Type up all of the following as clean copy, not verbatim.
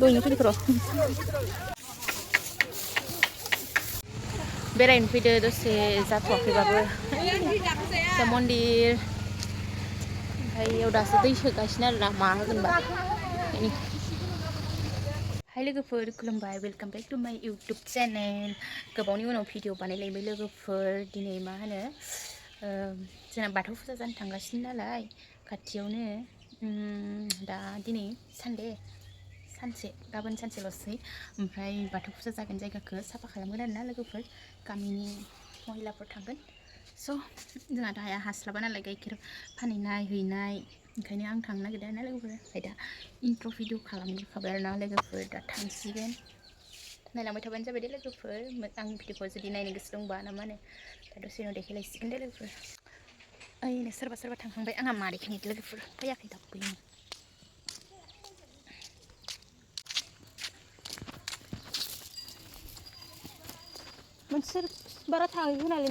दयनो फैदो र' बेरायनो फैदो दसे जाथ'वाखैबाबो दा मन्दिर ओमफ्राय इयाव दासो दै सोगासिनो आरोना मा होगोनबा हाय लोगोफोर खुलुमबाय वेलकाम बेक टु माय इउटुब चेनेल गोबावनि उनाव भिडिअ बानायलायबाय लोगोफोर दिनै मा होनो जोंना बाथौ फुजा जानो थांगासिनो नालाय खाथियावनो दा दिनै सानसे गाबोन सानसेल'सै ओमफ्राय बाथौ फुजा जागोन जायगाखौ साफा खालामगोन आरोना लोगोफोर गामिनि महिलाफोर थांगोन स' जोंहा दा हास्लाबा नालाय गाइखेर फानहैनाय हैनाय ओंखायनो आं थांनो नागिरदों आरोना लोगोफोर ओमफ्राय दा इन्ट्र' भिडिअ खालामजोबखाबाय आरोना लोगोफोर दा थांसिगोन नायलांबाय थाबानो जाबाय दे लोगोफोर आं भिडिअखौ जुदि नायनो गोसो दंबा ना मा होनो दा दसे उनाव देखायलायसिगोन दे लोगोफोर ओइनो सोरबा थांखांबाय आंहा मा देखायनो लोगोफोर फैयाखै दाबो मोनसे बारा थाङाखै नालाय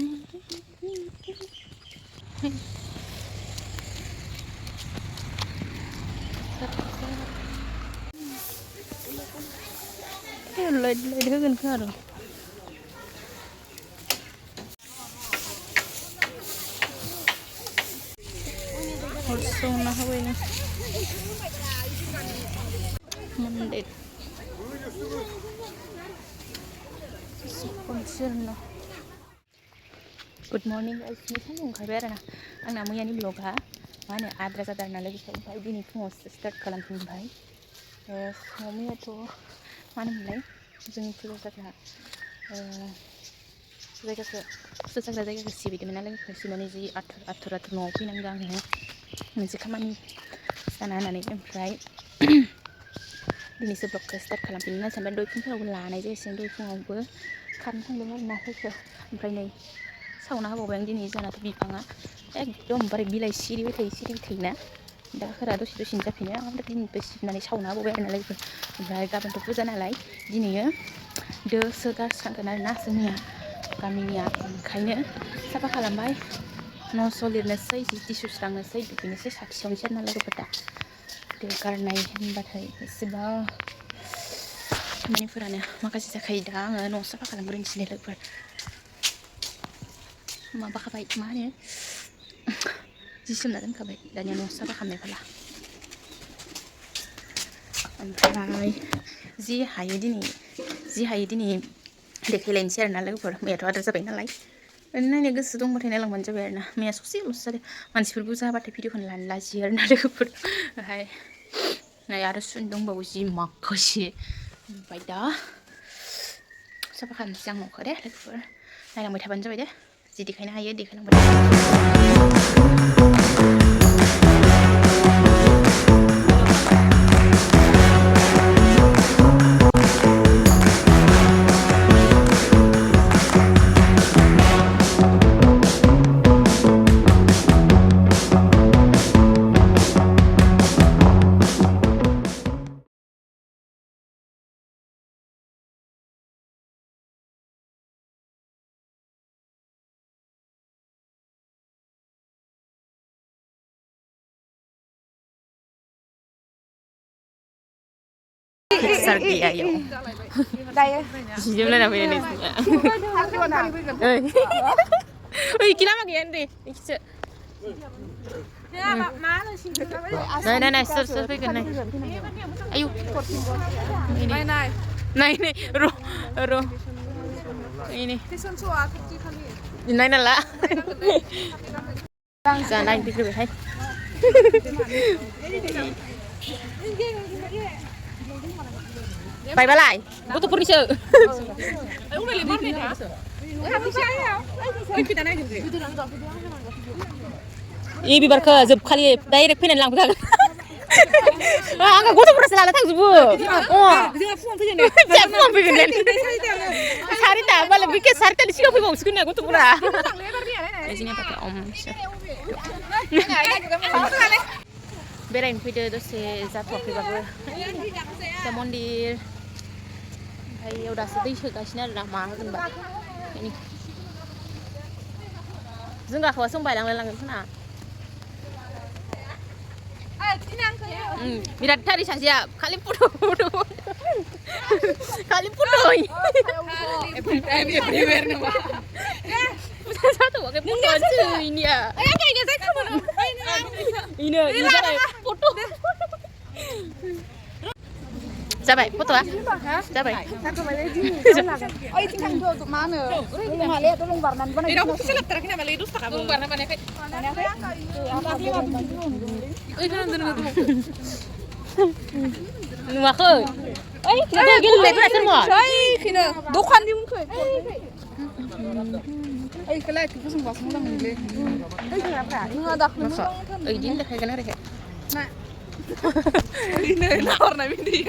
लाइट होगोन खोमा र' हरसंना होबायनो मन्दिर गुड मर्निं गाइसनि सानदुं ओंखारबाय आरोना आंना मैयानि ब्लगा मा होनो आद्रा जादों आरोना लोगोफोर ओमफ्राय दिनै फुङावसो स्टार्ट खालामफिनबाय मैयाथ' मा होनोमोनलाय जों फुजा जाग्रा जायगाखौ सिबिदोंमोन ना लोगोफोर सिबनानै जि आथुर न'आव फैनांगौ आङो मोनसे खामानि जाना होनानै ओमफ्राय दिनैसो ब्लगखौ स्टार्ट खालामफिननो होनना सानबाय दहाय फुंफोरावबो लानाय जायासै दहाय फुङावबो खारनो थांदोंमोन आरोना लोगोफोर ओमफ्राय नै सावना होबावबाय आं दिनै जोंनाथ' बिफाङा एकदमबारे बिलाइ सिरिबाय थायोना दाखोरा दसेनो जाफिनो आं दिनैबो सिबनानै सावना होबावबाय आरोना लोगोफोर ओमफ्राय गाबोनथ' फुजा नालाय दिनैयो दोसो गारस्रांगोन आरोना जोंनिया गामिनिया ओंखायनो साफा खालामबाय न'स' लिरनोसै जि सुस्रांनोसै दुगैनोसै साथि सावनोसै आरोना लोगोफोर दा दो गारनाय होनबाथाय एसेबा खामानिफोरानो माखासे जाखायो दा आङो न' साफा खालामग्रोनोसै लोगोफोर माबाखाबाय मा होनो जि सोमना दोनखाबाय दानिया न' साफा खालामनाय फाला ओमफ्राय जि हायो दिनै देखायलायनोसै आरोना लोगोफोर मैयाथ' आद्रा जाबाय नालाय ओरैनो नायनो गोसो दंबाथाय नायलांबानो जाबाय आरोना मैया ससेल'सो जादों मानसिफोर बुरजाबाथाय भिडिअखौनो लानो लाजियो आरोना लोगोफोर ओमफ्राय नै आरो सुनो दंबावो जि माखासे ओमफ्राय दा साफा खालामनोसै आं न'खौ दे लोगोफोर नायलांबाय थाबानो जाबाय दे जि देखायनो हायो देखायलांबाय sajainaikhw Sejumlah namanya nih. Wih, kira apa gini deh? Nah, ser pergi nih. Ayo. Ini, ro. Ini. Ini nala. Jangan naik pikir behai. Bye bye. Butuh pernisau. Ini bibarka job kali direct fainan langsung. Angga gotofora selalu थांजोबो. फुङाव फैगोन सारिता मालाय बे सारितानि सिगां फैबावसिगोन ना गथ'फोरा बेरायनो फैदो दसे जाथ'वाखैबाबो दा मन्दिर ओमफ्राय इयाव दासो दै सोगासिनो आरोना मा होगोनबा जों गाखोबा जों बायलांलाय लांगोन खोना बिराद थारि सासेया खालि फट' Oi. Satu pakai foto ini ya. Ini foto. Siapa? Foto ah? Siapa? Oh, itu kan tuh untuk mana? Tolong lihat, tolong warna mana? Ini aku selap terakhir nama Lidus tak kamu warna mana kayak? Nua khơi. Ơi, nó tôi cái lệ lại thân mỏi. Đấy, khi nào đồ khoan đi muốn khơi. Ơi, cái này thì có sung vào sung mình lên. Ơi, cái nào cả? Nggak dak. Ơi, dính được hay cái này đấy. Nah. Ini nawar nabi dia.